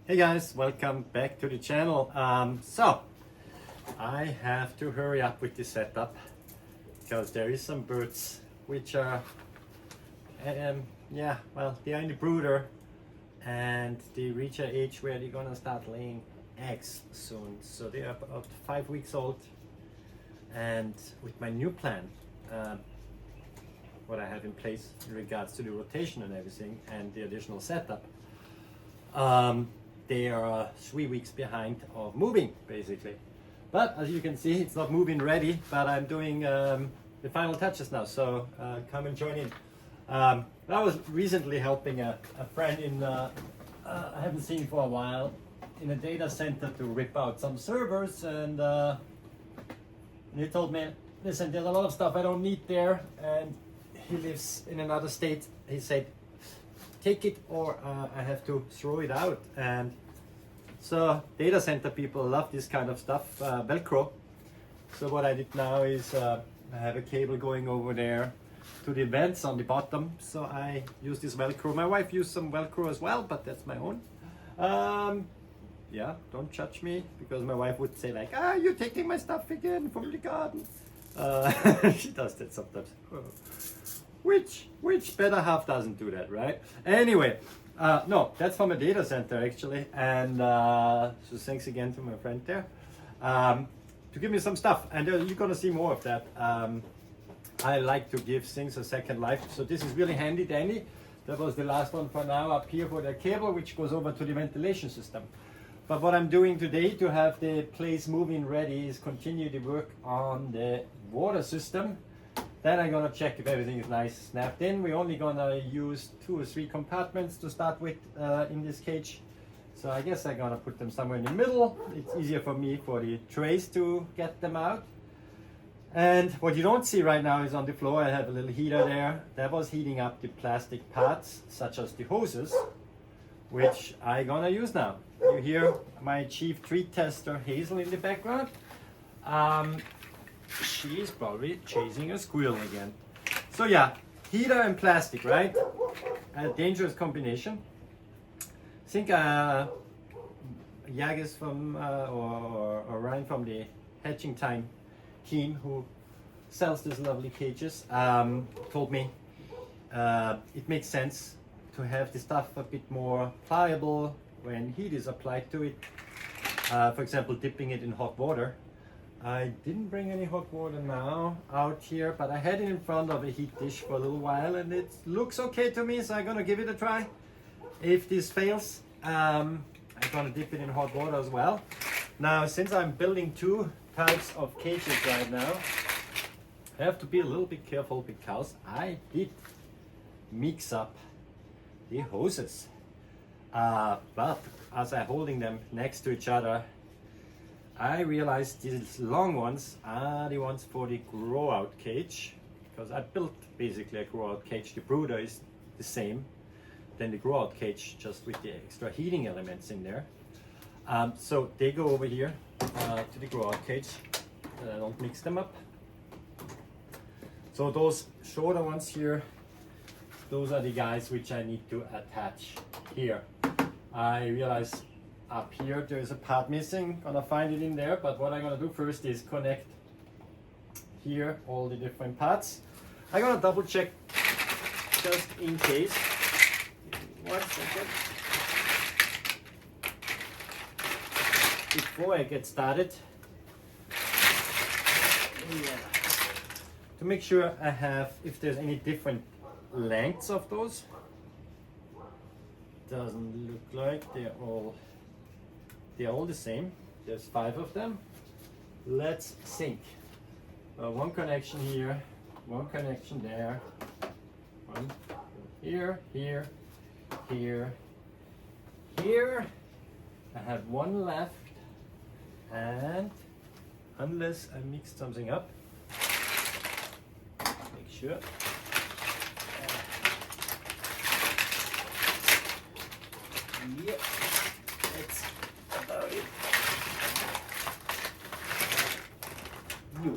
Hey guys, welcome back to the channel. So I have to hurry up with the setup because there is some birds which are they are in the brooder and they reach an age where they're gonna start laying eggs soon. So they are about 5 weeks old, and with my new plan, what I have in place in regards to the rotation and everything and the additional setup, they are 3 weeks behind of moving basically. But as you can see, it's not moving ready, but I'm doing the final touches now, so come and join in. I was recently helping a friend in, I haven't seen for a while, in a data center to rip out some servers, and he told me, listen, there's a lot of stuff I don't need there, and he lives in another state. He said, take it or I have to throw it out. And so data center people love this kind of stuff, Velcro. So what I did now is I have a cable going over there to the vents on the bottom. So I use this Velcro. My wife used some Velcro as well, but that's my own. Yeah, don't judge me, because my wife would say like, you're taking my stuff again from the garden. She does that sometimes. Which better half doesn't do that, right? Anyway, no, that's from a data center actually, and so thanks again to my friend there to give me some stuff, and you're gonna see more of that. I like to give things a second life, so this is really handy dandy. That was the last one for now up here for the cable, which goes over to the ventilation system. But what I'm doing today to have the place moving ready is continue the work on the water system. Then I'm gonna check if everything is nice snapped in. We're only gonna use 2 or 3 compartments to start with in this cage. So I guess I'm gonna put them somewhere in the middle. It's easier for me for the trays to get them out. And what you don't see right now is on the floor, I have a little heater there. That was heating up the plastic parts, such as the hoses, which I'm gonna use now. You hear my chief tree tester, Hazel, in the background. She is probably chasing a squirrel again. So yeah, heater and plastic, right? A dangerous combination. I think Yagis from or Ryan from the Hatching Time team, who sells these lovely cages, told me it makes sense to have the stuff a bit more pliable when heat is applied to it. For example, dipping it in hot water. I didn't bring any hot water now out here, but I had it in front of a heat dish for a little while, and it looks okay to me, so I'm gonna give it a try. If this fails, I'm gonna dip it in hot water as well. Now, since I'm building 2 types of cages right now, I have to be a little bit careful because I did mix up the hoses. But as I'm holding them next to each other, I realized these long ones are the ones for the grow out cage, because I built basically a grow out cage. The brooder is the same than the grow out cage, just with the extra heating elements in there. So they go over here to the grow out cage, and I don't mix them up. So those shorter ones here, those are the guys which I need to attach here. I realize up here there's a part missing, gonna find it in there, but what I'm gonna do first is connect here all the different parts. I'm gonna double check just in case. 1 second. Before I get started, to make sure I have, if there's any different lengths of those. Doesn't look like they're all the same. There's 5 of them. Let's sync. One connection here, one connection there, one here, here, here, here. I have one left, and unless I mixed something up, make sure. Yep, that's about it. You.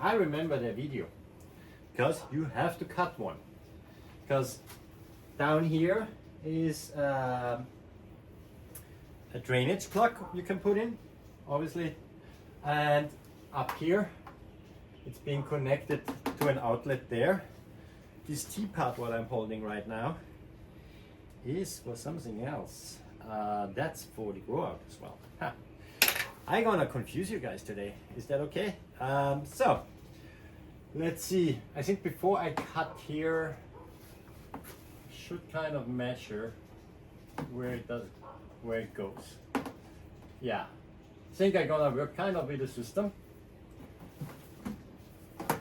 I remember the video, because you have to cut one. Because down here is a drainage plug you can put in, obviously, and up here it's being connected to an outlet there. This teapot what I'm holding right now is for something else. That's for the grow out as well. Huh. I'm gonna confuse you guys today. Is that okay? So let's see. I think before I cut here, should kind of measure where it goes. Yeah, I think I'm gonna work kind of with the system.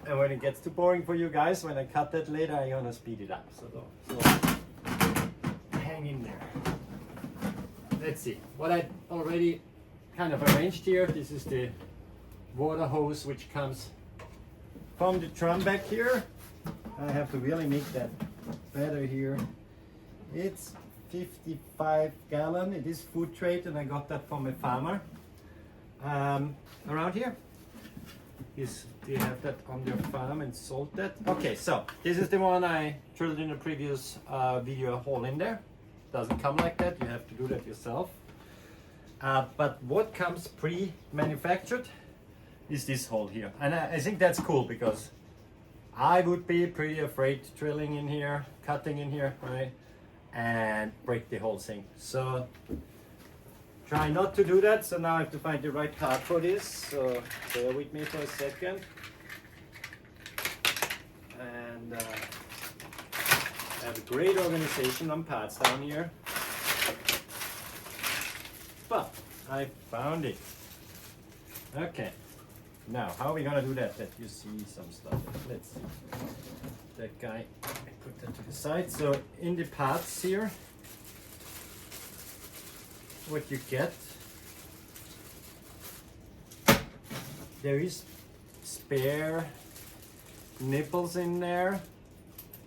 And when it gets too boring for you guys, when I cut that later, I'm gonna speed it up. So hang in there. Let's see what I already kind of arranged here. This is the water hose which comes from the drum back here. I have to really make that better here. It's 55 gallon. It is food trade, and I got that from a farmer around here. They have that on their farm and sold that. Okay, so this is the one I drilled in the previous video, a hole in there. Doesn't come like that, you have to do that yourself. But what comes pre-manufactured is this hole here. And I think that's cool because I would be pretty afraid drilling in here, cutting in here, right? And break the whole thing. So try not to do that. So now I have to find the right part for this. So bear with me for a second. And I have a great organization on parts down here. But I found it. Okay. Now, how are we gonna do that? Let you see some stuff. Let's see. That guy, I put that to the side. So in the parts here, what you get, there is spare nipples in there,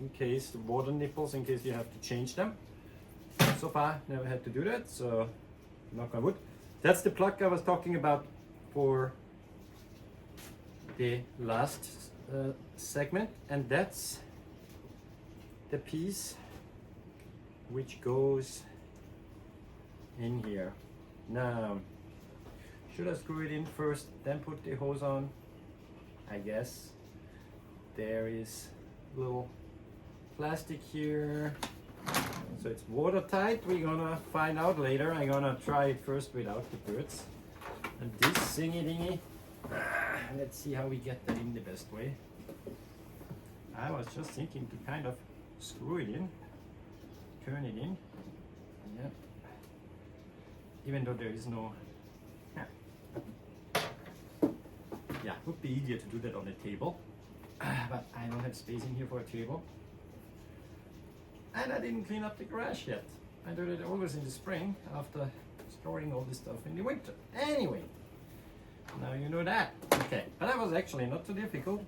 in case the water nipples, in case you have to change them. So far, never had to do that, so knock on wood. That's the plug I was talking about for the last segment, and that's the piece which goes in here. Now, should I screw it in first, then put the hose on? I guess. There is a little plastic here, so it's watertight. We're gonna find out later. I'm gonna try it first without the birds. And this thingy, let's see how we get that in the best way. I was just thinking to kind of screw it in, turn it in. Yeah. Even though there is no, yeah, it would be easier to do that on a table, but I don't have space in here for a table. And I didn't clean up the garage yet. I do it always in the spring after storing all this stuff in the winter. Anyway, now you know that. Okay, but that was actually not too difficult.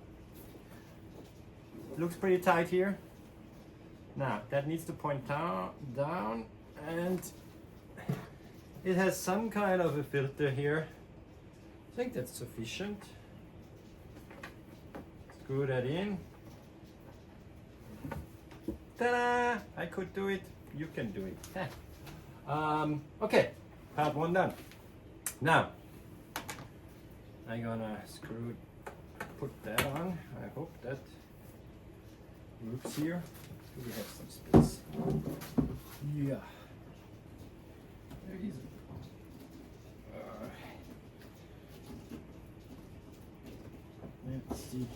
Looks pretty tight here. Now that needs to point down, and it has some kind of a filter here. I think that's sufficient. Screw that in. Ta-da! I could do it. You can do it. Okay, part one done. Now I'm gonna put that on. I hope that works here. Do we have some space? Yeah. There is. Let's see.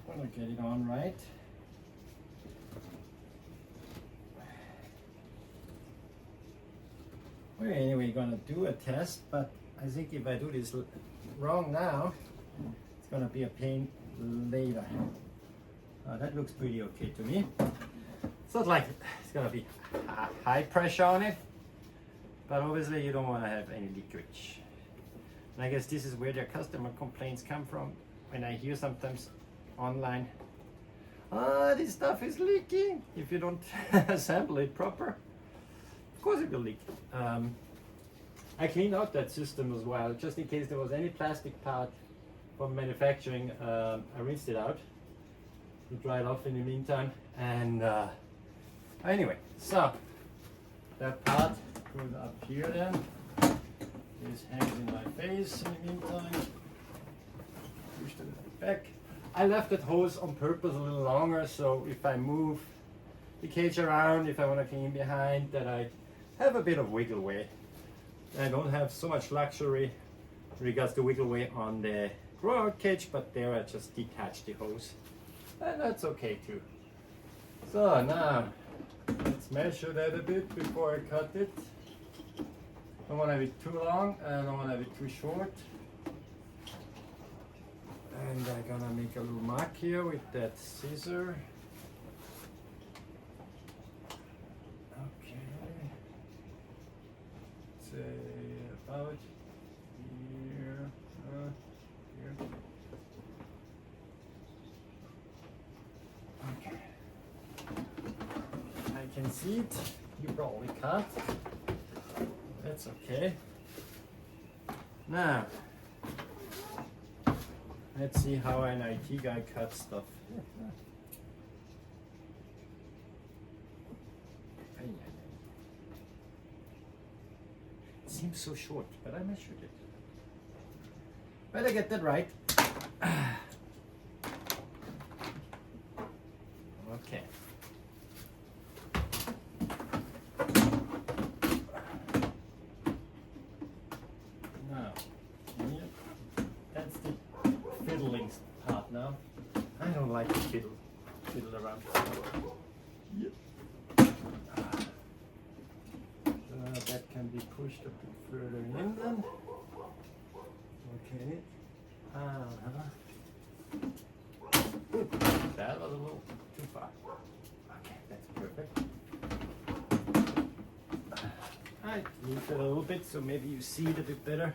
Want to get it on right. We're anyway gonna do a test, but I think if I do this wrong now, it's gonna be a pain later. That looks pretty okay to me. It's not like it's gonna be high pressure on it, but obviously you don't want to have any leakage. And I guess this is where their customer complaints come from. When I hear sometimes online, this stuff is leaking if you don't assemble it proper. Of course it will leak. I cleaned out that system as well, just in case there was any plastic part from manufacturing. I rinsed it out, to dry it off in the meantime. And anyway, so that part goes up here then. This hangs in my face in the meantime. Push it back. I left that hose on purpose a little longer, so if I move the cage around, if I want to clean behind, that I have a bit of wiggle way. I don't have so much luxury in regards to wiggle way on the grow-out cage, but there I just detach the hose, and that's okay too. So now let's measure that a bit before I cut it. I don't want to have it too long, and I don't want to have it too short. And I'm gonna make a little mark here with that scissor. Okay. Say about here. Here. Okay. I can see it. You probably can't. That's okay. Now, let's see how an IT guy cuts stuff. It seems so short, but I measured it. Better get that right. Okay. Now, here, that's the fiddling part now. I don't like to fiddle around. Yep. That can be pushed a bit further in then. Okay. That was a little too far. Okay, that's perfect. I move it a little bit so maybe you see it a bit better.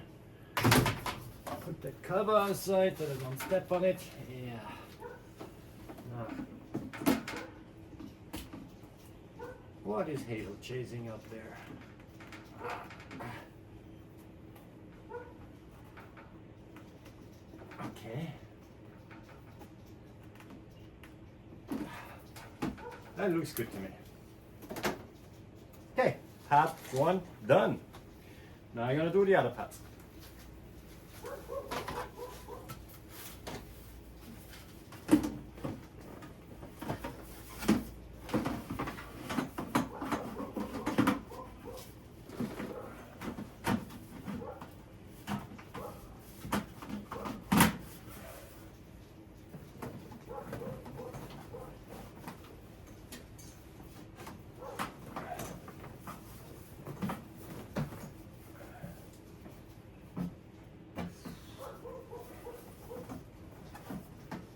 Put that cover aside so I don't step on it. Yeah. Now, what is Hazel chasing up there? Okay. That looks good to me. Okay, part one done. Now I'm gonna do the other parts.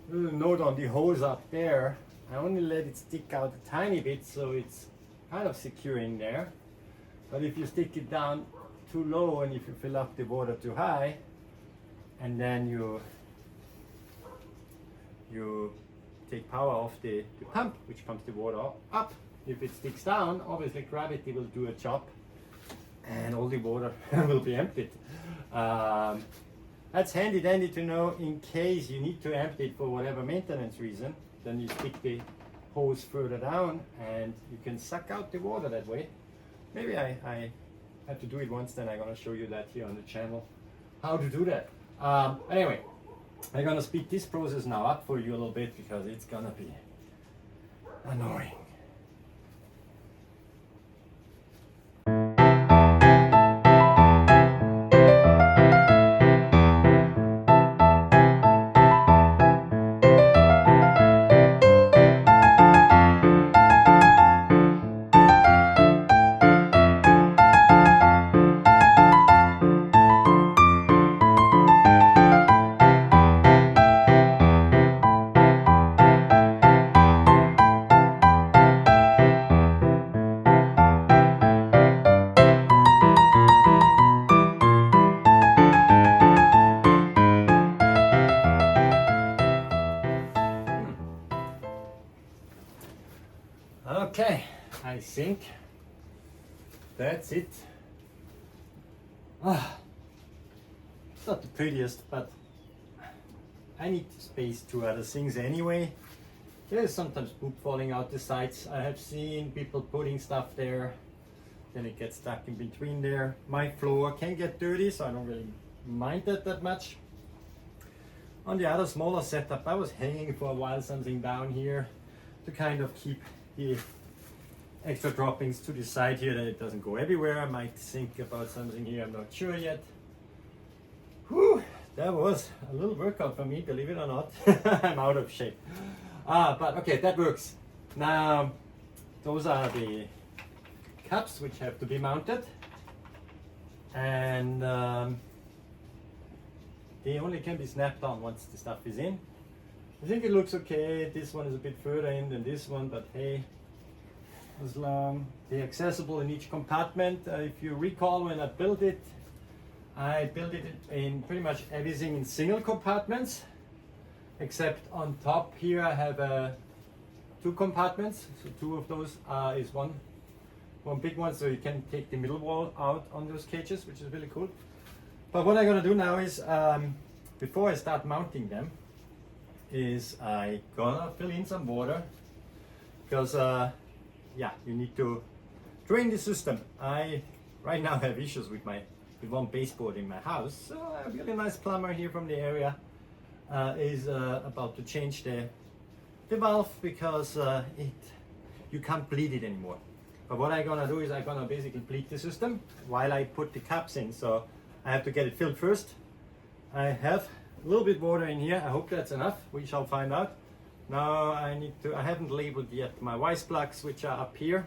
Little note on the hose up there, I only let it stick out a tiny bit so it's kind of secure in there. But if you stick it down too low and if you fill up the water too high and then you take power off the pump which pumps the water up, if it sticks down, obviously gravity will do a job and all the water will be emptied. That's handy dandy to know in case you need to empty it for whatever maintenance reason. Then you stick the hose further down and you can suck out the water that way. Maybe I had to do it once, then I'm gonna show you that here on the channel, how to do that. Anyway, I'm gonna speed this process now up for you a little bit because it's gonna be annoying. Okay, I think that's it. It's not the prettiest, but I need to space two other things anyway. There's sometimes poop falling out the sides. I have seen people putting stuff there, then it gets stuck in between there. My floor can get dirty, so I don't really mind that much. On the other smaller setup, I was hanging for a while something down here to kind of keep the extra droppings to the side here, that it doesn't go everywhere. I might think about something here, I'm not sure yet. Whew, that was a little workout for me, believe it or not. I'm out of shape. But okay, that works. Now, those are the cups which have to be mounted. And they only can be snapped on once the stuff is in. I think it looks okay. This one is a bit further in than this one, but hey, as long they're accessible in each compartment. If you recall, when I built it in pretty much everything in single compartments, except on top here I have 2 compartments. So 2 of those is one big one, so you can take the middle wall out on those cages, which is really cool. But what I'm gonna do now is, before I start mounting them, is I gonna fill in some water, because yeah, you need to drain the system. I right now have issues with one baseboard in my house, so a really nice plumber here from the area is about to change the valve, because you can't bleed it anymore. But what I'm gonna do is I'm gonna basically bleed the system while I put the caps in. So I have to get it filled first. I have a little bit water in here. I hope that's enough. We shall find out. Now I haven't labeled yet my wise plugs, which are up here.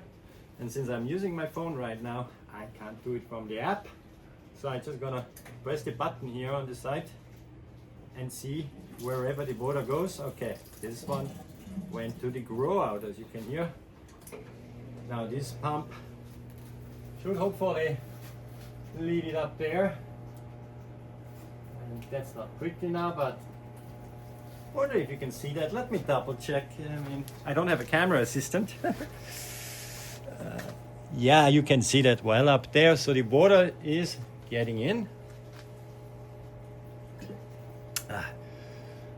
And since I'm using my phone right now, I can't do it from the app. So I'm just gonna press the button here on the side and see wherever the water goes. Okay, this one went to the grow out, as you can hear. Now this pump should hopefully lead it up there. And that's not pretty now, but I wonder if you can see that. Let me double check. I mean, I don't have a camera assistant. Yeah, you can see that well up there. So the water is getting in.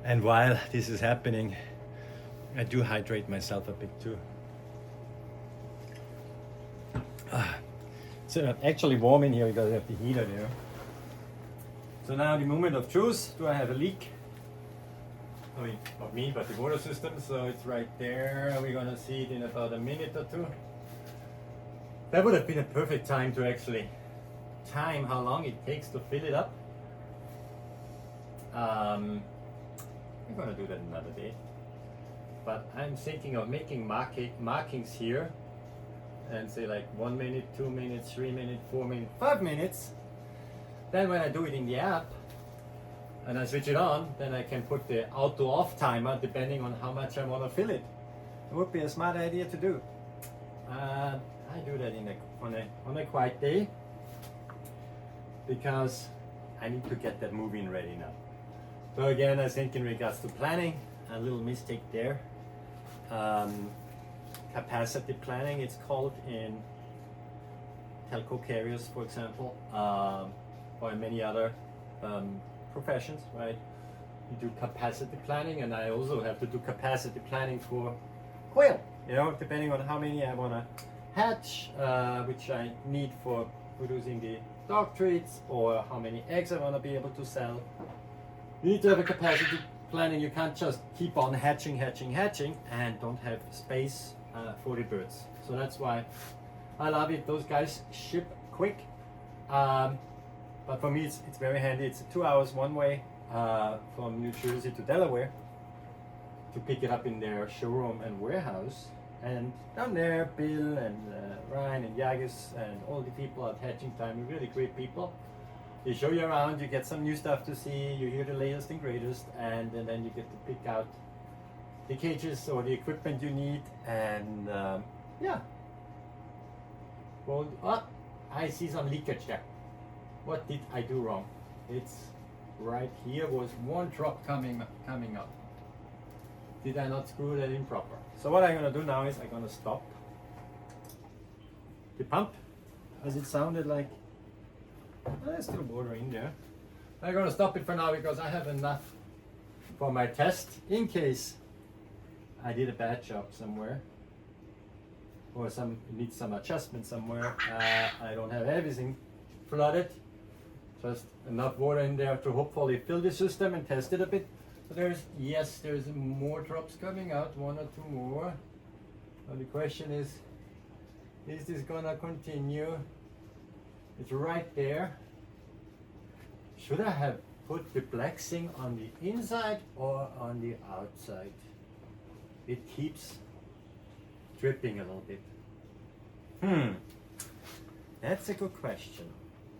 And while this is happening, I do hydrate myself a bit too. It's actually warm in here because I have the heater there. So now the moment of truth. Do I have a leak? I mean, not me, but the water system. So it's right there. We're gonna see it in about a minute or 2. That would have been a perfect time to actually time how long it takes to fill it up. I'm gonna do that another day. But I'm thinking of making markings here and say like 1 minute, 2 minutes, 3 minutes, 4 minutes, 5 minutes. Then when I do it in the app and I switch it on, then I can put the auto off timer depending on how much I want to fill it. It would be a smart idea to do. I do that on a quiet day because I need to get that moving ready now. So again, I think in regards to planning, a little mistake there. Capacity planning, it's called in telco carriers, for example, or in many other professions, right? You do capacity planning, and I also have to do capacity planning for quail, you know, depending on how many I want to hatch, which I need for producing the dog treats, or how many eggs I want to be able to sell. You need to have a capacity planning. You can't just keep on hatching and don't have space for the birds. So that's why I love it. Those guys ship quick, but for me it's very handy. It's 2 hours one way from New Jersey to Delaware to pick it up in their showroom and warehouse. And down there, Bill and Ryan and Yagis and all the people at Hatching Time, really great people. They show you around, you get some new stuff to see, you hear the latest and greatest, and then you get to pick out the cages or the equipment you need. And yeah. Well, I see some leakage there. What did I do wrong? It's right here was one drop coming up. Did I not screw that in proper? So what I'm gonna do now is I'm gonna stop the pump, as it sounded like there's still water in there. I'm gonna stop it for now because I have enough for my test in case I did a bad job somewhere, or it needs some adjustment somewhere. I don't have everything flooded, just enough water in there to hopefully fill the system and test it a bit. But there's more drops coming out, 1 or 2 more. So the question is this gonna continue? It's right there. Should I have put the black thing on the inside or on the outside? It keeps dripping a little bit. That's a good question.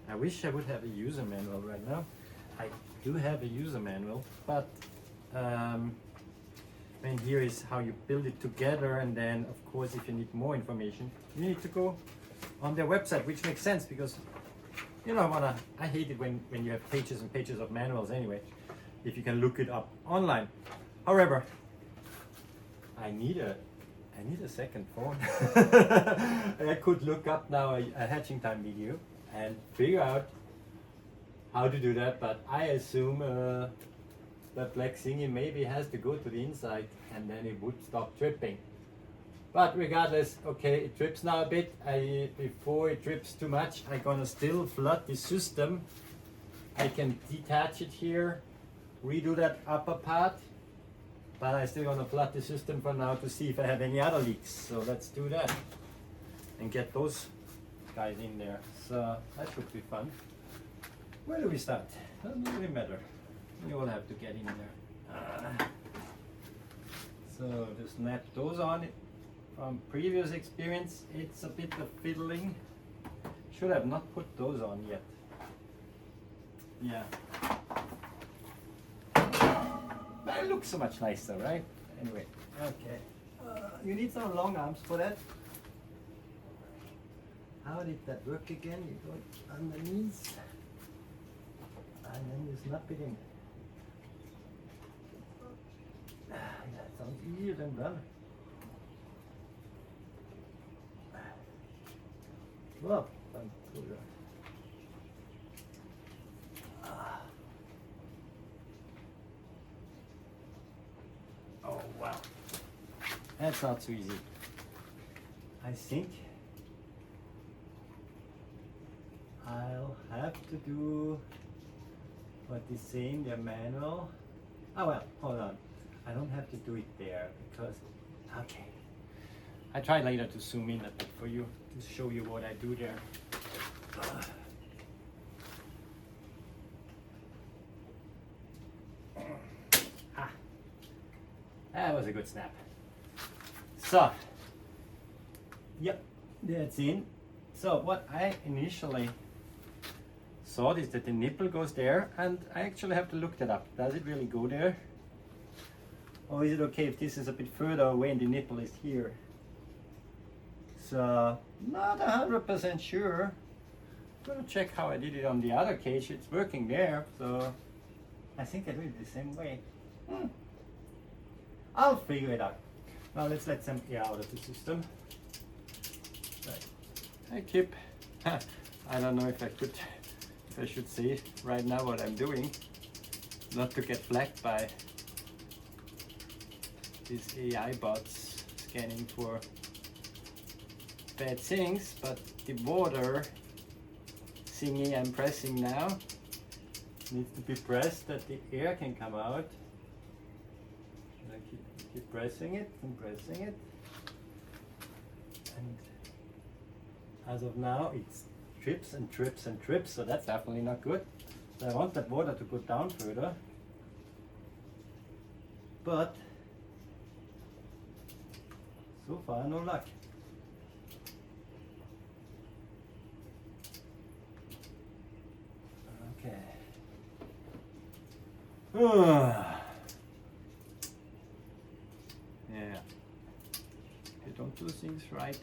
I wish I would have a user manual right now. I do have a user manual, but and here is how you build it together, and then of course if you need more information you need to go on their website, which makes sense because you know I hate it when you have pages and pages of manuals anyway, if you can look it up online. However, I need a second phone. I could look up now a hatching time video and figure out how to do that, but I assume that black thingy maybe has to go to the inside and then it would stop dripping. But regardless, okay, it drips now a bit. Before it drips too much, I'm gonna still flood the system. I can detach it here, redo that upper part, but I'm still gonna flood the system for now to see if I have any other leaks. So let's do that and get those guys in there. So that should be fun. Where do we start? Doesn't really matter. You all have to get in there. So to snap those on it. From previous experience, it's a bit of fiddling. Should have not put those on yet. Yeah. But it looks so much nicer, right? Anyway, okay. You need some long arms for that. How did that work again? You go underneath and then you snap it in. That sounds easier than done. Well, I'm cooler. Oh wow, that's not so easy. I think I'll have to do what they say in their manual. Oh well, hold on. I don't have to do it there because, okay. I try later to zoom in a bit for you to show you what I do there. That was a good snap. So, yep, that's in. So what I initially thought is that the nipple goes there, and I actually have to look that up. Does it really go there? Or is it okay if this is a bit further away and the nipple is here? So, not 100% sure. I'm gonna check how I did it on the other cage. It's working there, so I think I do it the same way. I'll figure it out. Now let's let some air out of the system. Right. I keep, I don't know if I should say right now what I'm doing, not to get flagged by these AI bots scanning for bad things, but the water thingy I'm pressing now needs to be pressed that the air can come out. And I keep pressing it and pressing it, and as of now it drips and drips and drips, so that's definitely not good. So I want that water to go down further, but so far no luck. Yeah, if you don't do things right,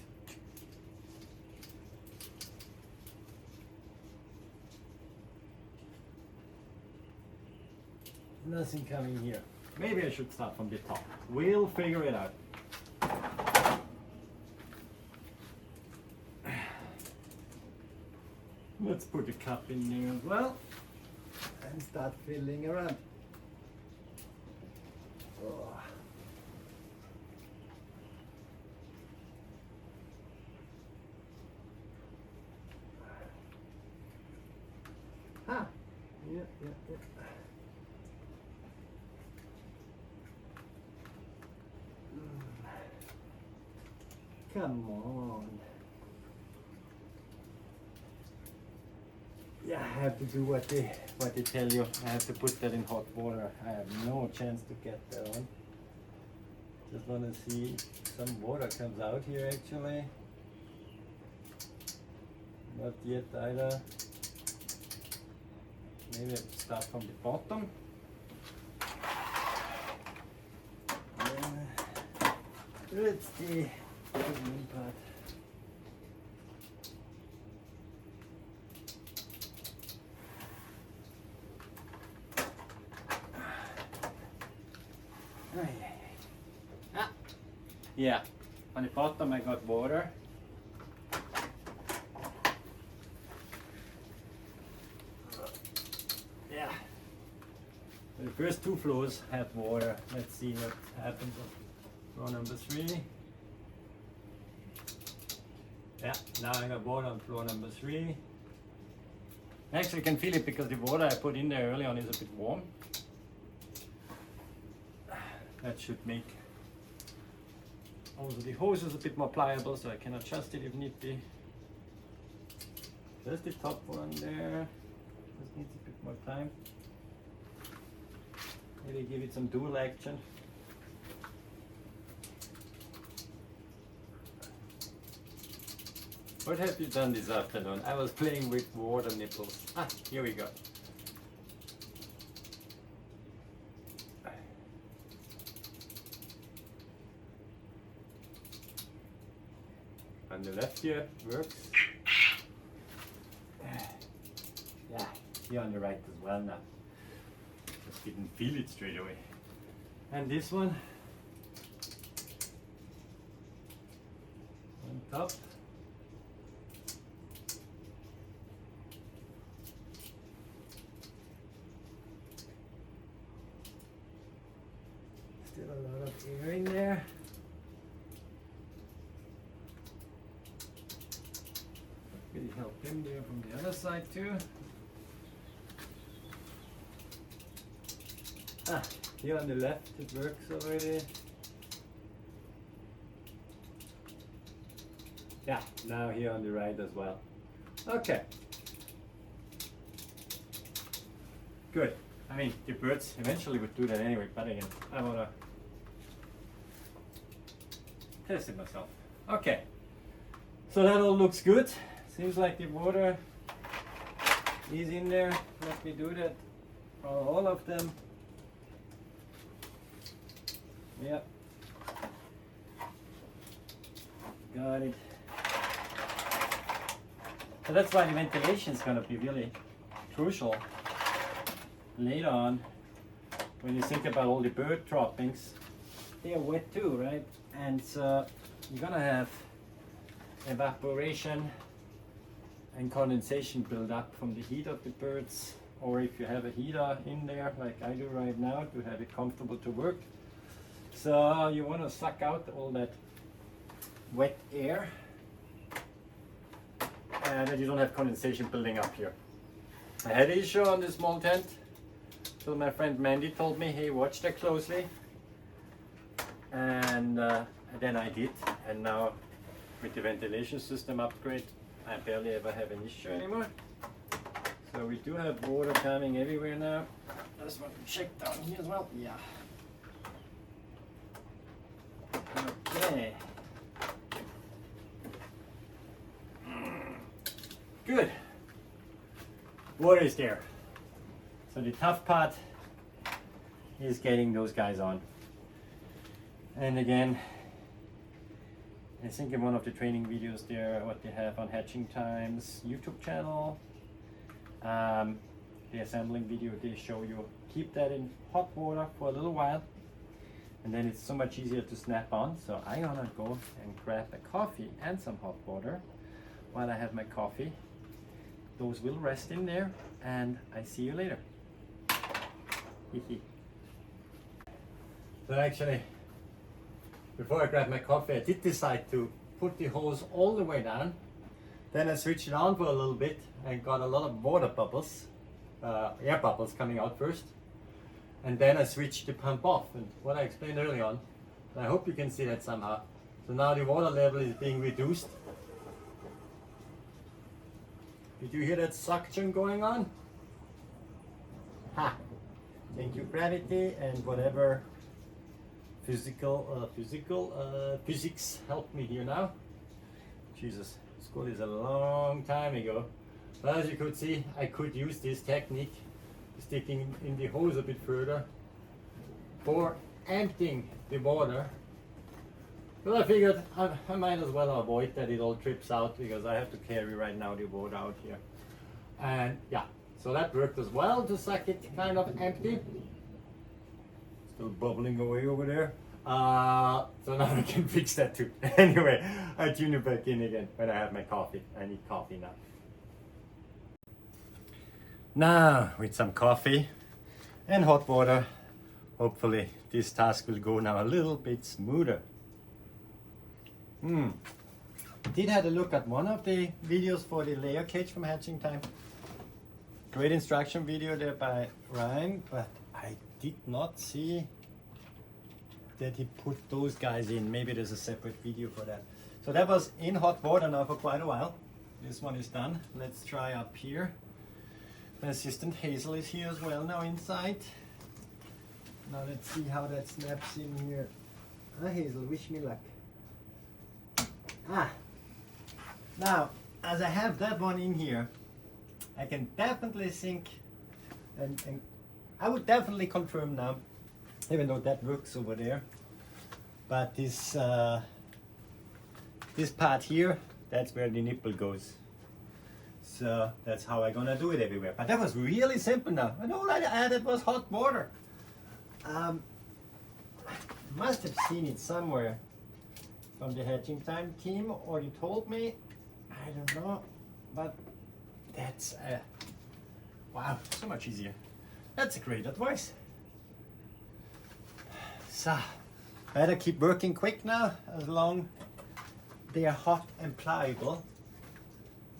nothing coming here. Maybe I should start from the top. We'll figure it out. Let's put a cup in there as well and start filling around. Oh. Yeah. Come on. Yeah, I have to do what they tell you. I have to put that in hot water. I have no chance to get that on. Just want to see if some water comes out here actually. Not yet either. Maybe I start from the bottom. It's the main part. Yeah, on the bottom I got water. Yeah, the first two floors had water. Let's see what happens on floor number 3. Yeah, now I got water on floor number 3. Actually, I can feel it because the water I put in there early on is a bit warm. That should make also the hose is a bit more pliable, so I can adjust it if need be. There's the top one there. Just needs a bit more time. Maybe give it some dual action. What have you done this afternoon? I was playing with water nipples. Ah, here we go. On the left here works. Yeah, here on the right as well now. Just didn't feel it straight away. And this one on top. Still a lot of air in there. Really help him there from the other side too. Ah, here on the left it works already. Yeah, now here on the right as well. Okay. Good. I mean, the birds eventually would do that anyway, but again, I wanna test it myself. Okay. So that all looks good. Seems like the water is in there. Let me do that for all of them. Yeah. Got it. So that's why the ventilation is going to be really crucial later on. When you think about all the bird droppings, they are wet too, right? And so you're going to have evaporation and condensation build up from the heat of the birds, or if you have a heater in there like I do right now to have it comfortable to work. So you want to suck out all that wet air and that you don't have condensation building up here. I had an issue on this small tent, so my friend Mandy told me, hey, watch that closely, and then I did, and now with the ventilation system upgrade I barely ever have an issue anymore. So we do have water coming everywhere now. I just want to check down here as well. Yeah. Okay. Good. Water is there. So the tough part is getting those guys on. And again, I think in one of the training videos there, what they have on Hatching Time's YouTube channel, the assembling video, they show you keep that in hot water for a little while, and then it's so much easier to snap on. So I'm gonna go and grab a coffee and some hot water while I have my coffee. Those will rest in there, and I see you later. So actually, before I grab my coffee, I did decide to put the hose all the way down. Then I switched it on for a little bit and got a lot of water bubbles. air bubbles coming out first, and then I switch the pump off. And what I explained earlier on, and I hope you can see that somehow. So now the water level is being reduced. Did you hear that suction going on? Ha! Thank you, gravity and whatever physics helped me here now. Jesus, school is a long time ago. But as you could see, I could use this technique, sticking in the hose a bit further, for emptying the water. But I figured I might as well avoid that it all trips out, because I have to carry right now the water out here. And yeah, so that worked as well to suck it kind of empty. Still bubbling away over there. So now I can fix that too. Anyway, I tune it back in again when I have my coffee. I need coffee now. Now, with some coffee and hot water, hopefully this task will go now a little bit smoother. Did have a look at one of the videos for the layer cage from Hatching Time. Great instruction video there by Ryan, but I did not see that he put those guys in. Maybe there's a separate video for that. So that was in hot water now for quite a while. This one is done. Let's try up here. My assistant Hazel is here as well now inside. Now let's see how that snaps in here. Ah, Hazel, wish me luck. Now, as I have that one in here, I can definitely think, and I would definitely confirm now, even though that works over there, but this this part here, that's where the nipple goes. So that's how I'm gonna do it everywhere. But that was really simple now, and all I added was hot water. Must have seen it somewhere from the Hatching Time team, or he told me, I don't know, but that's wow, so much easier. That's a great advice. So, better keep working quick now, as long they are hot and pliable.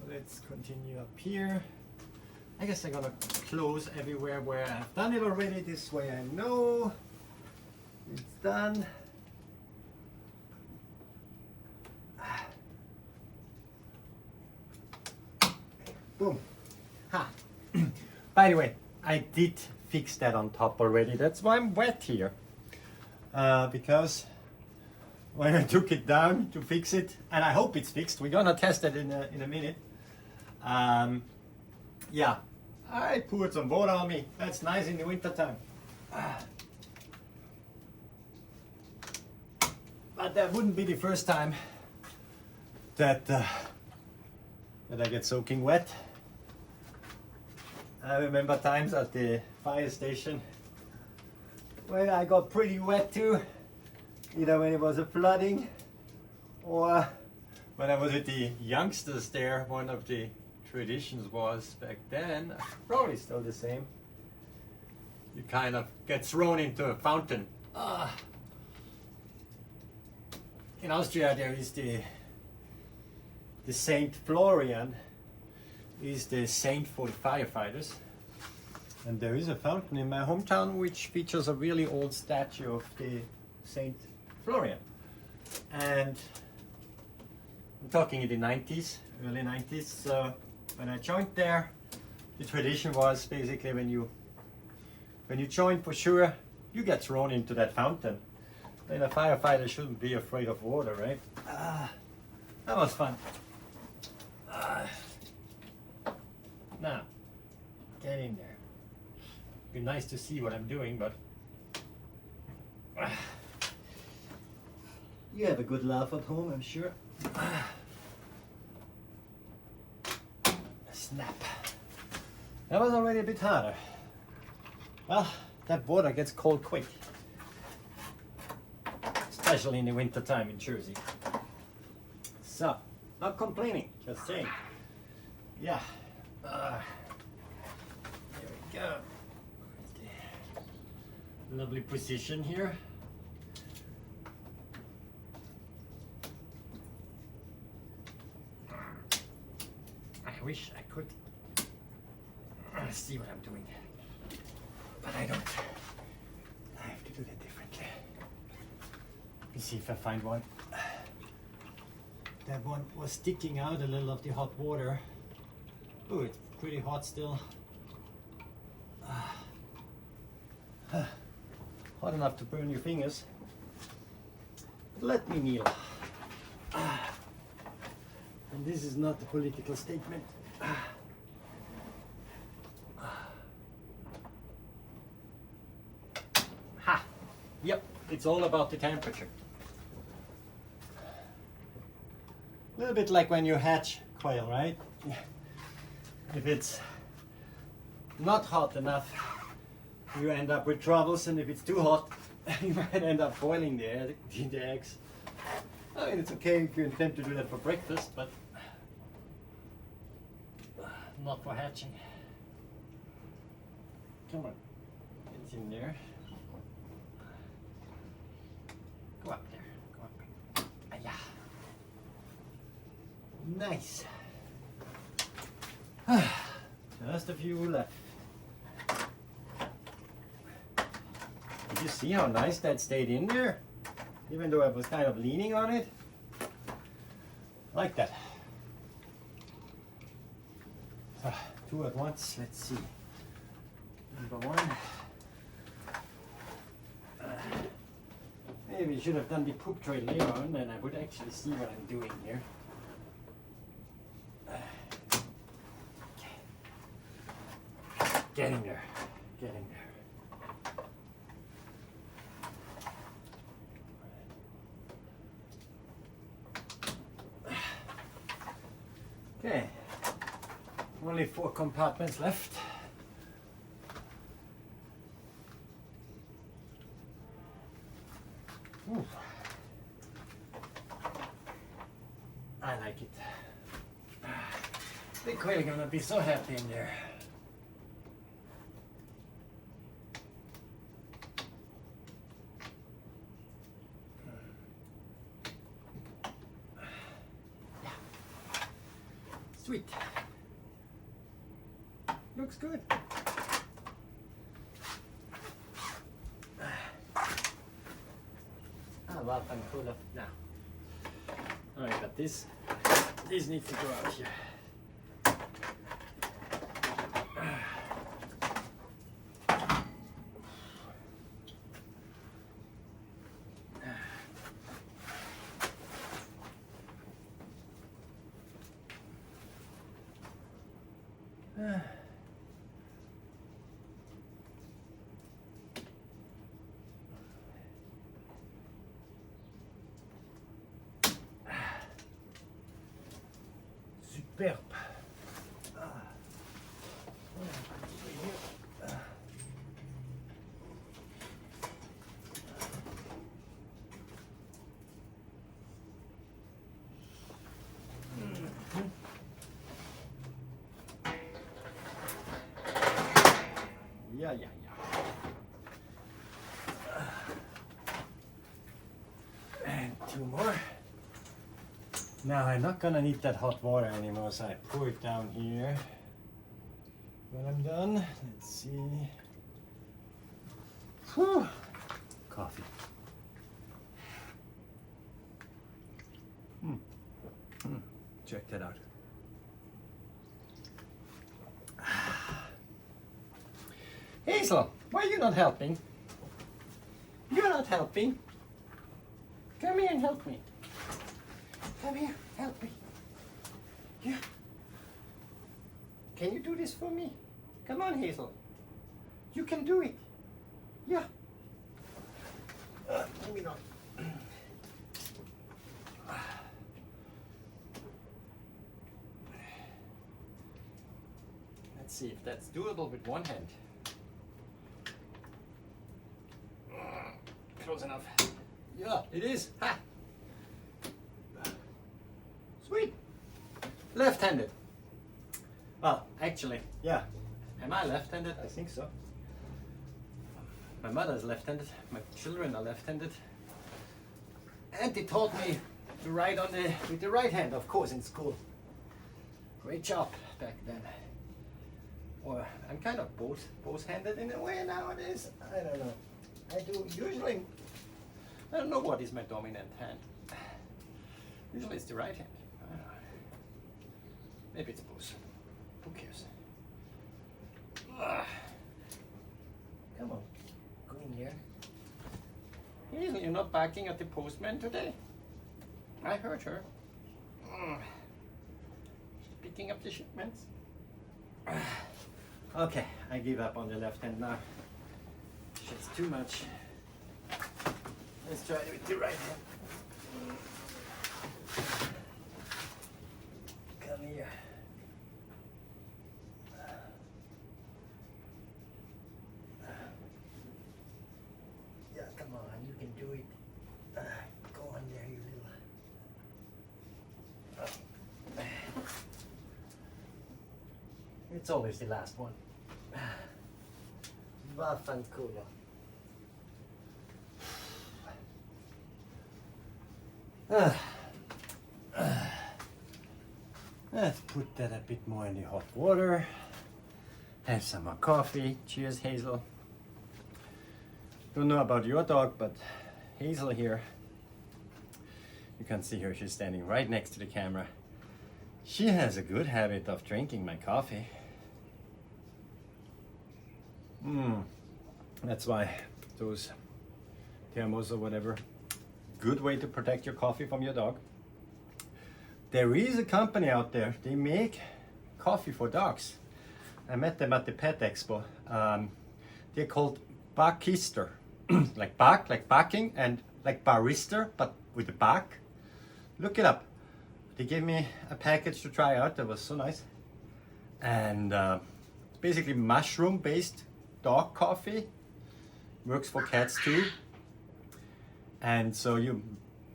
Let's continue up here. I guess I'm gonna close everywhere where I've done it already. This way I know it's done. Boom. Ha. By the way, I did fix that on top already. That's why I'm wet here. Because when I took it down to fix it, and I hope it's fixed, we're gonna test it in a minute. Yeah, I poured some water on me. That's nice in the winter time. But that wouldn't be the first time that I get soaking wet. I remember times at the fire station when I got pretty wet too, either when it was a flooding or when I was with the youngsters there. One of the traditions was back then, probably still the same, you kind of get thrown into a fountain. In Austria there is the Saint Florian is the saint for the firefighters, and there is a fountain in my hometown which features a really old statue of the Saint Florian. And I'm talking in the 90s, early 90s. So when I joined there, the tradition was basically when you join, for sure you get thrown into that fountain. And a firefighter shouldn't be afraid of water, right? That was fun. Now, get in there. Be nice to see what I'm doing, but you have a good laugh at home, I'm sure. Snap. That was already a bit harder. Well, that water gets cold quick, especially in the winter time in Jersey. So, not complaining, just saying. Yeah. There we go. Lovely position here. I wish I could see what I'm doing. But I don't. I have to do that differently. Let me see if I find one. That one was sticking out a little of the hot water. Oh, it's pretty hot still. Hot enough to burn your fingers. Let me kneel. And this is not a political statement. Ha! Yep, it's all about the temperature. A little bit like when you hatch quail, right? If it's not hot enough, you end up with troubles, and if it's too hot, you might end up boiling the eggs. I mean, it's okay if you intend to do that for breakfast, but not for hatching. Come on, it's in there. Go up there, go up. Ah, yeah. Nice. Just a few left. Did you see how nice that stayed in there? Even though I was kind of leaning on it. Like that. So, two at once. Let's see. Number one. Maybe I should have done the poop tray later on, then I would actually see what I'm doing here. Getting there. Getting there. Okay, only 4 compartments left. Ooh. I like it. The quail are gonna be so happy in there. Sweet. Looks good. Well, I'm full of now. Alright, but this needs to go out here. Superbe. Yeah. And 2 more. Now I'm not gonna need that hot water anymore, so I pour it down here. When I'm done, let's see. Whew. Coffee. Check that out. Hazel, why are you not helping? You're not helping. Come here and help me. Come here, help me. Yeah. Can you do this for me? Come on, Hazel. You can do it. Yeah. Maybe not. Let's see if that's doable with one hand. Close enough. Yeah, it is. Ha! Sweet. Left-handed. Well, actually, yeah. Am I left-handed? I think so. My mother is left-handed. My children are left-handed. And they taught me to write with the right hand, of course, in school. Great job back then. Or I'm kind of both-handed in a way nowadays. I don't know. I do usually, I don't know what is my dominant hand. Usually it's the right hand. I don't know. Maybe it's both. Who cares? Come on, go in here. Hazel, you're not barking at the postman today? I heard her. Picking up the shipments. Okay, I give up on the left hand now. Shit's too much. Let's try it with the right hand. Come here. Yeah, come on, you can do it. Go on there, you little. It's always the last one. Vaffanculo. Let's put that a bit more in the hot water. Have some more coffee. Cheers, Hazel. Don't know about your dog, but Hazel here, you can see her, she's standing right next to the camera. She has a good habit of drinking my coffee. That's why those thermos or whatever, good way to protect your coffee from your dog. There is a company out there, they make coffee for dogs. I met them at the pet expo. They're called Barkister. Like bark, like barking, and like barista, but with the bark. Look it up. They gave me a package to try out that was so nice. And it's basically mushroom based dog coffee. Works for cats too. And so you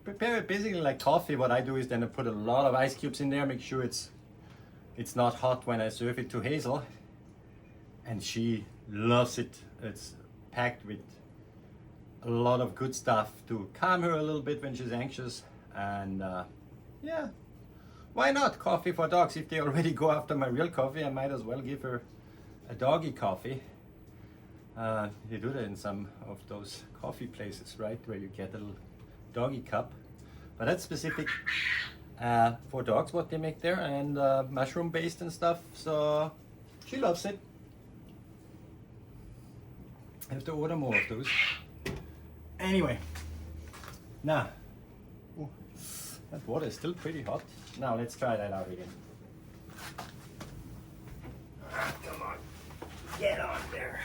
prepare it basically like coffee. What I do is then I put a lot of ice cubes in there, make sure it's not hot when I serve it to Hazel. And she loves it. It's packed with a lot of good stuff to calm her a little bit when she's anxious. And yeah, why not coffee for dogs? If they already go after my real coffee, I might as well give her a doggy coffee. They do that in some of those coffee places, right, where you get a little doggy cup. But that's specific for dogs, what they make there, and mushroom based and stuff. So she loves it. I have to order more of those. Anyway, now, that water is still pretty hot. Now let's try that out again. Come on, get on there.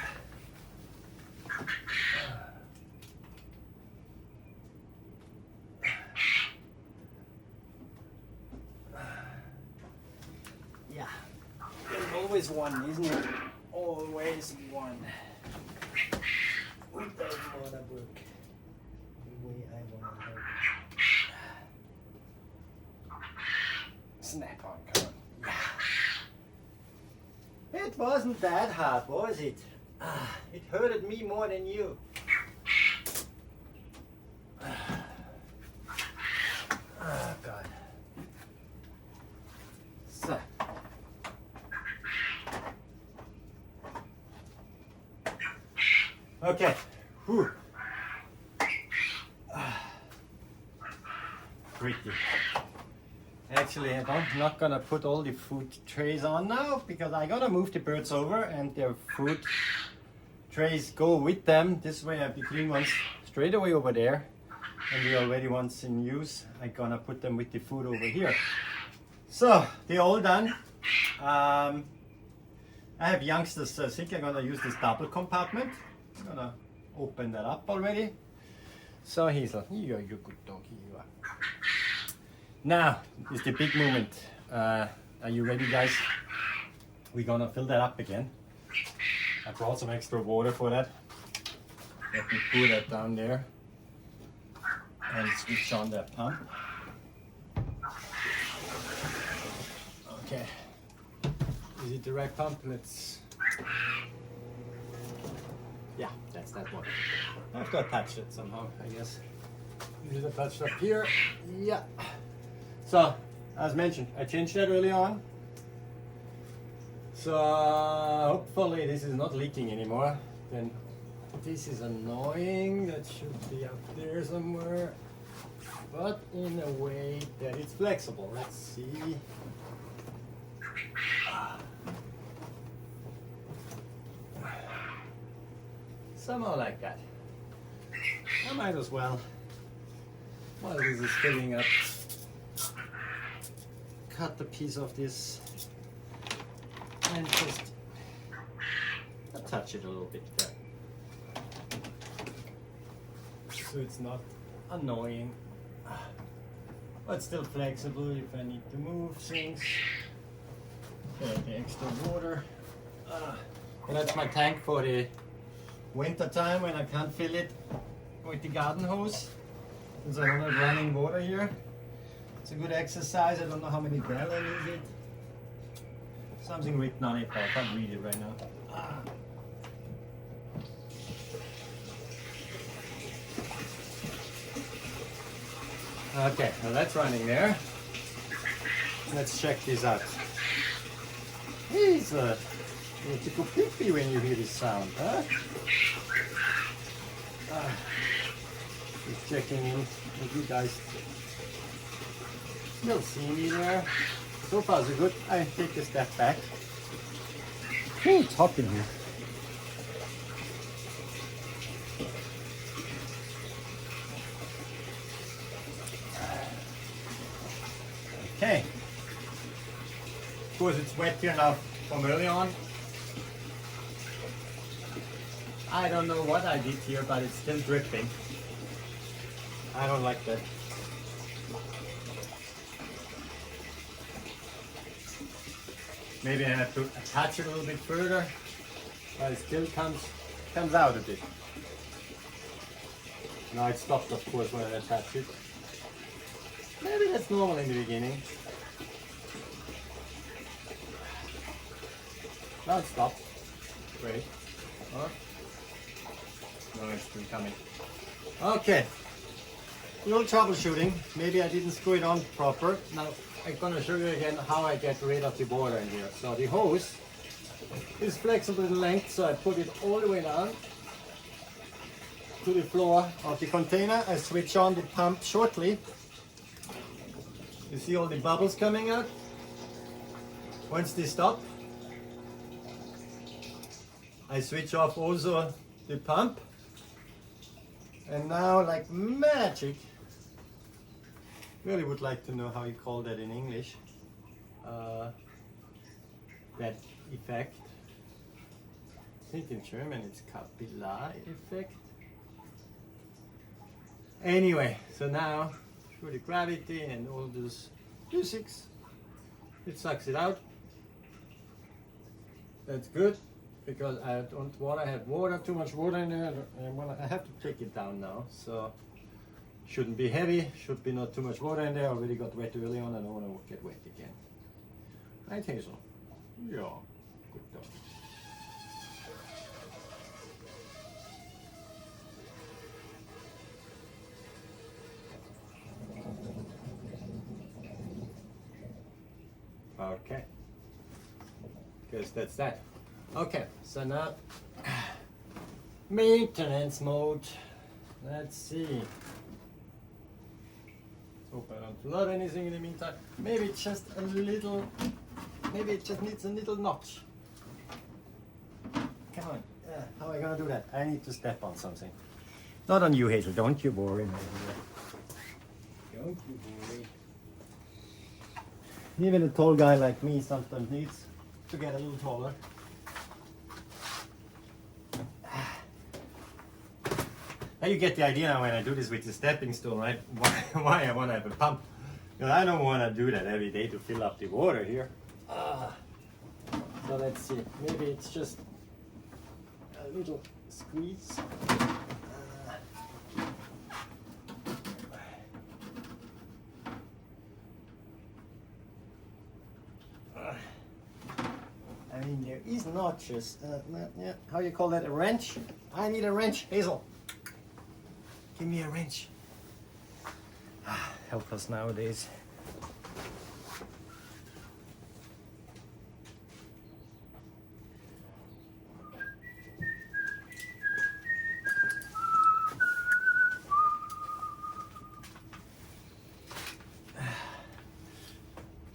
Yeah, there's always one, isn't it? Always one. With that water book. The way I want to help. Snap on, come on. Yeah. It wasn't that hard, was it? It hurted me more than you. Oh, God. So. Okay. Whew. Pretty. Actually, I'm not gonna put all the food trays on now because I'm gonna move the birds over and their food trays go with them. This way I have the clean ones straight away over there, and the already ones in use, I'm gonna put them with the food over here. So they're all done. I have youngsters, so I think I'm gonna use this double compartment. I'm gonna open that up already. So Hazel, you're a good doggy, you are. Now is the big moment. Are you ready, guys? We're gonna fill that up again. I brought some extra water for that. Let me pour that down there and switch on that pump. Okay. Is it the right pump? Let's. Yeah, that's that one. I have to attach it somehow, I guess. Is it attached up here? Yeah. So, as mentioned, I changed that early on. So hopefully this is not leaking anymore. Then this is annoying. That should be up there somewhere, but in a way that it's flexible. Let's see. Somehow like that. I might as well, while this is filling up, cut the piece of this and just touch it a little bit there. So it's not annoying, but still flexible if I need to move things. Okay, the extra water. And that's my tank for the winter time when I can't fill it with the garden hose. Since I don't have running water here. It's a good exercise. I don't know how many gallons is it. Something written on it, but I can't read it right now. Okay, well that's running there. Let's check this out. He's you need to go pee-pee when you hear this sound, huh? Just checking in with you guys. Still see me there. So far so good. I take a step back. Oh, it's hot in here. Okay. Of course it's wet here now from early on. I don't know what I did here, but it's still dripping. I don't like that. Maybe I have to attach it a little bit further, but it still comes out a bit. Now it stopped, of course, when I attach it. Maybe that's normal in the beginning. Now it stopped. Great. Huh? No, it's still coming. Okay. A little troubleshooting. Maybe I didn't screw it on proper. Now I'm gonna show you again how I get rid of the water in here. So the hose is flexible in length, so I put it all the way down to the floor of the container. I switch on the pump shortly. You see all the bubbles coming out? Once they stop, I switch off also the pump. And now, like magic, really would like to know how you call that in English. That effect. I think in German it's capillary effect. Anyway, so now through the gravity and all those physics, it sucks it out. That's good because I don't want to have water, too much water in there. I have to take it down now, so shouldn't be heavy, should be not too much water in there. Already got wet early on, I don't want to get wet again. Right, Hazel? Yeah, good dog. Okay, because that's that. Okay, so now maintenance mode. Let's see. Hope I don't flood anything in the meantime. Maybe it's just a little, maybe it just needs a little notch. Come on, how am I gonna do that? I need to step on something. Not on you, Hazel, don't you worry, my dear. Don't you worry. Even a tall guy like me sometimes needs to get a little taller. Now you get the idea now when I do this with the stepping stone, right? Why I want to have a pump. Because I don't want to do that every day to fill up the water here. So let's see. Maybe it's just a little squeeze. I mean, there is notches. How you call that? A wrench? I need a wrench, Hazel. Give me a wrench. Help us nowadays.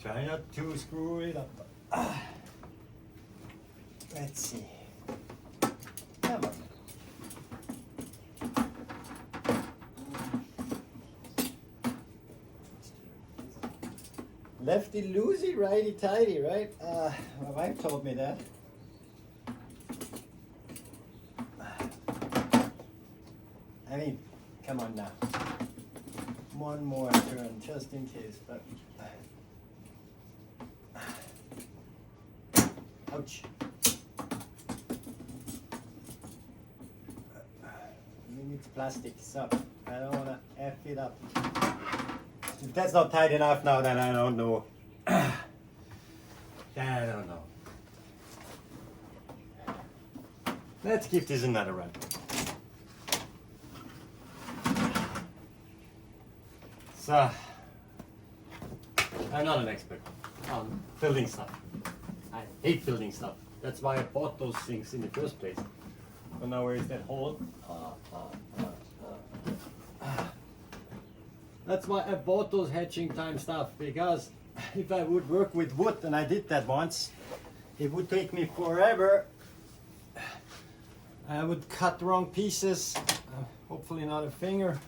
Try not to screw it up. Let's see. Come on. Lefty loosey, righty tighty, right? My wife told me that. I mean, come on now. One more turn, just in case, but... Ouch. It's plastic, so I don't want to F it up. If that's not tight enough now, then I don't know. I don't know. Let's give this another run. So, I'm not an expert on building stuff. I hate building stuff. That's why I bought those things in the first place. But now where is that hole? That's why I bought those hatching time stuff, because if I would work with wood, and I did that once, it would take me forever. I would cut wrong pieces, hopefully not a finger.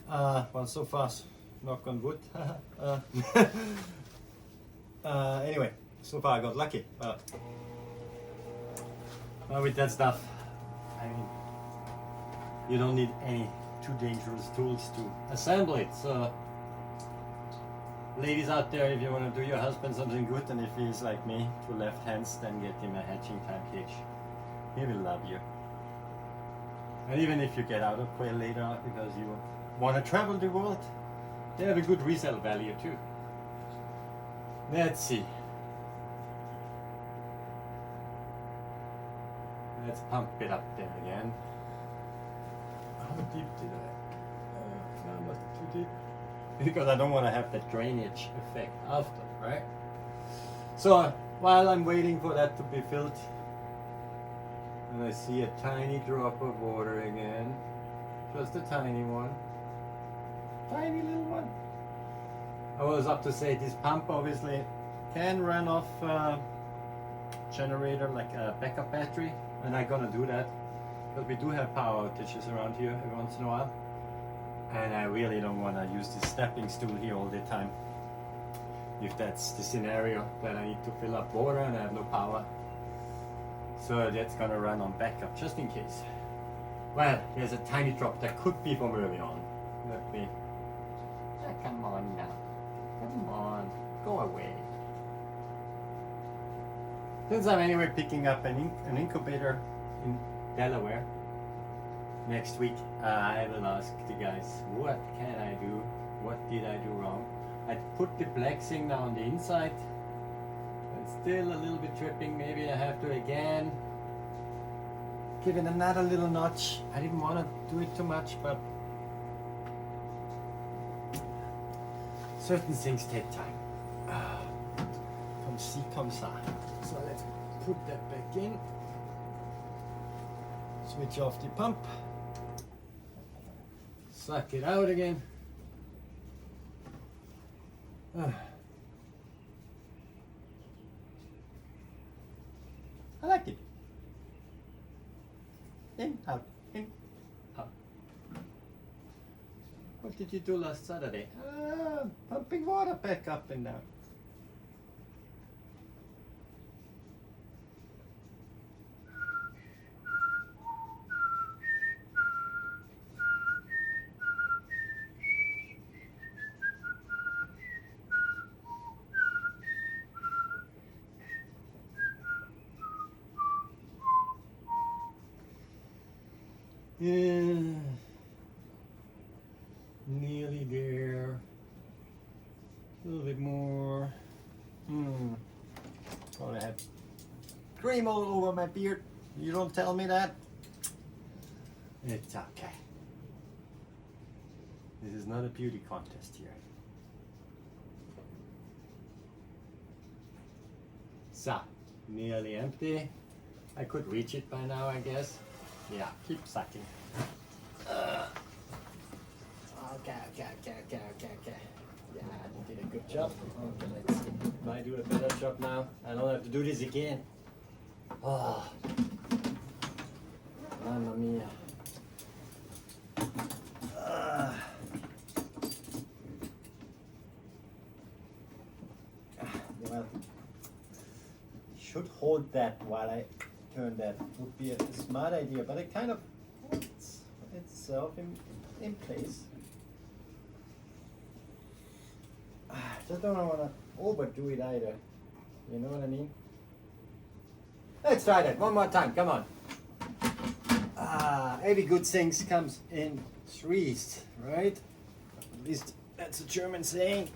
Well, so fast, knock on wood. Anyway, so far I got lucky. With that stuff, I mean, you don't need any too dangerous tools to assemble it. So, ladies out there, if you want to do your husband something good, and if he's like me, two left hands, then get him a hatching time cage. He will love you. And even if you get out of Quail later because you want to travel the world, they have a good resale value too. Let's see. Let's pump it up there again. How deep did I? No, not too deep. Because I don't want to have that drainage effect after, right? So while I'm waiting for that to be filled, and I see a tiny drop of water again, just a tiny one, tiny little one. I was up to say this pump obviously can run off generator, like a backup battery, and I'm gonna do that. But we do have power outages around here every once in a while, and I really don't want to use this stepping stool here all the time. If that's the scenario that I need to fill up water and I have no power, so that's gonna run on backup just in case. Well, there's a tiny drop that could be from early on. Let me. Come on now, come on, go away. Since I'm anyway picking up an incubator in Delaware next week, I will ask the guys, what can I do? What did I do wrong? I put the black thing now on the inside. It's still a little bit dripping. Maybe I have to again give it another little notch. I didn't want to do it too much, but certain things take time. Come see, come ça. So let's put that back in. Switch off the pump. Suck it out again. I like it. In, out, in, out. What did you do last Saturday? Pumping water back up and down. Yeah, nearly there. A little bit more. Thought I had cream all over my beard. You don't tell me that. It's okay. This is not a beauty contest here. So, nearly empty. I could reach it by now, I guess. Yeah, keep sucking. Okay. Yeah, you did a good job. Okay, let's see. Might do a better job now. I don't have to do this again. Oh, mamma mia. Well, should hold that while I turn that. Would be a smart idea, but it kind of holds itself in place. Just don't want to overdo it either. You know what I mean? Let's try that one more time. Come on. Every good thing comes in threes, right? At least that's a German saying.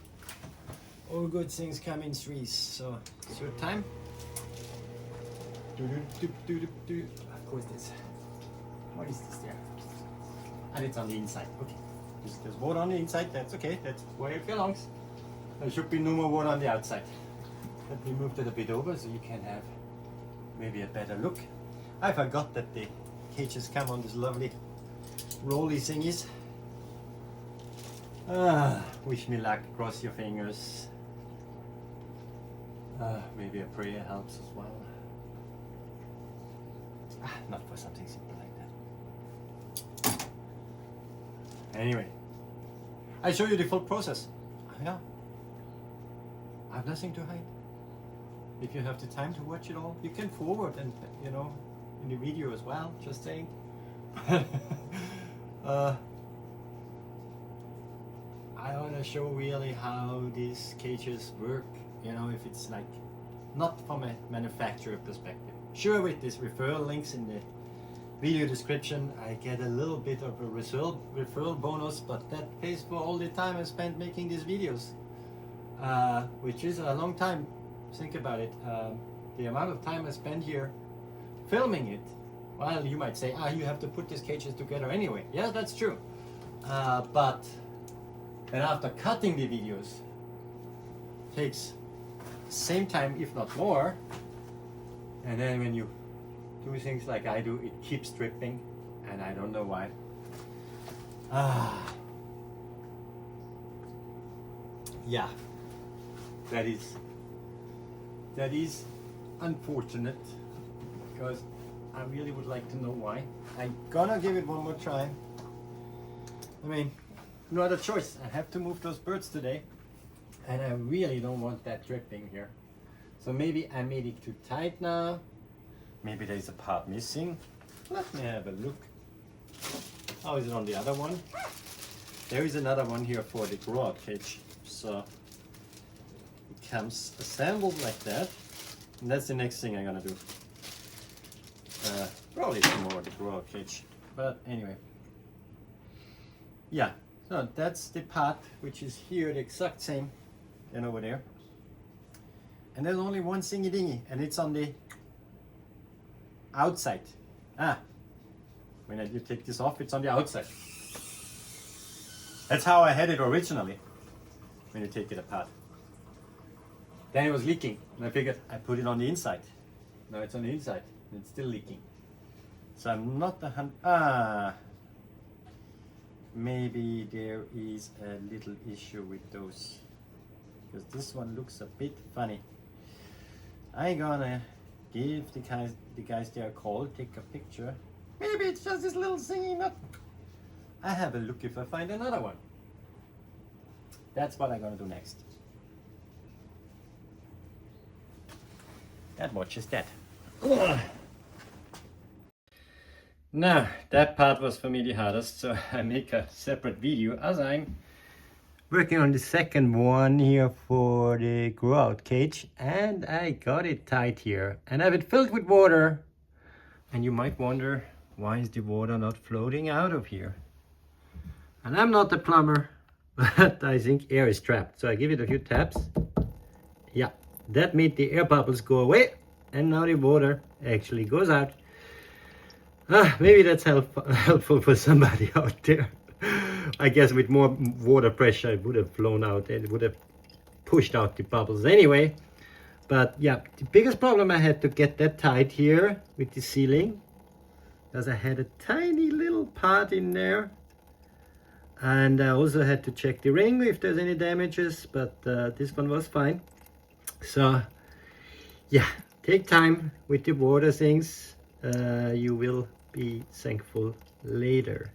All good things come in threes. So, third time. Of course, this. What is this there? And it's on the inside. Okay. There's water on the inside. That's okay. That's where it belongs. There should be no more water on the outside. Let me move that a bit over so you can have maybe a better look. I forgot that the cages come on this lovely rolly thingies. Wish me luck, cross your fingers. Maybe a prayer helps as well. Not for something simple like that. Anyway, I show you the full process. Yeah, I have nothing to hide. If you have the time to watch it all, you can forward and in the video as well. Just saying. I want to show really how these cages work. If it's like not from a manufacturer perspective. Sure, with these referral links in the video description, I get a little bit of a referral bonus, but that pays for all the time I spent making these videos, which is a long time. Think about it. The amount of time I spend here filming it. Well, you might say, you have to put these cages together anyway. Yeah, that's true. But then after cutting the videos, takes same time, if not more. And then when you do things like I do, it keeps dripping, and I don't know why. Yeah, that is unfortunate, because I really would like to know why. I'm gonna give it one more try. I mean, no other choice. I have to move those birds today, and I really don't want that dripping here. So maybe I made it too tight now. Maybe there's a part missing. Let me have a look. How is it on the other one? There is another one here for the grow-out cage. So it comes assembled like that. And that's the next thing I'm gonna do. Probably some more of the grow-out cage. But anyway. Yeah, so that's the part which is here, the exact same and over there. And there's only one thingy dingy, and it's on the outside. When you take this off, it's on the outside. That's how I had it originally, when you take it apart. Then it was leaking, and I figured I put it on the inside. Now it's on the inside, and it's still leaking. So I'm not maybe there is a little issue with those, because this one looks a bit funny. I'm gonna give the guys there a call, take a picture. Maybe it's just this little thingy nut. I have a look if I find another one. That's what I'm gonna do next. That watches that. Now, that part was for me the hardest, so I make a separate video as I'm working on the second one here for the grow-out cage, and I got it tight here and I have it filled with water. And you might wonder, why is the water not floating out of here? And I'm not a plumber, but I think air is trapped. So I give it a few taps. Yeah, that made the air bubbles go away, and now the water actually goes out. Maybe that's helpful for somebody out there. I guess with more water pressure it would have flown out and it would have pushed out the bubbles anyway. But yeah, the biggest problem I had to get that tight here with the ceiling, because I had a tiny little part in there, and I also had to check the ring if there's any damages, but this one was fine. So yeah, take time with the water things. You will be thankful later.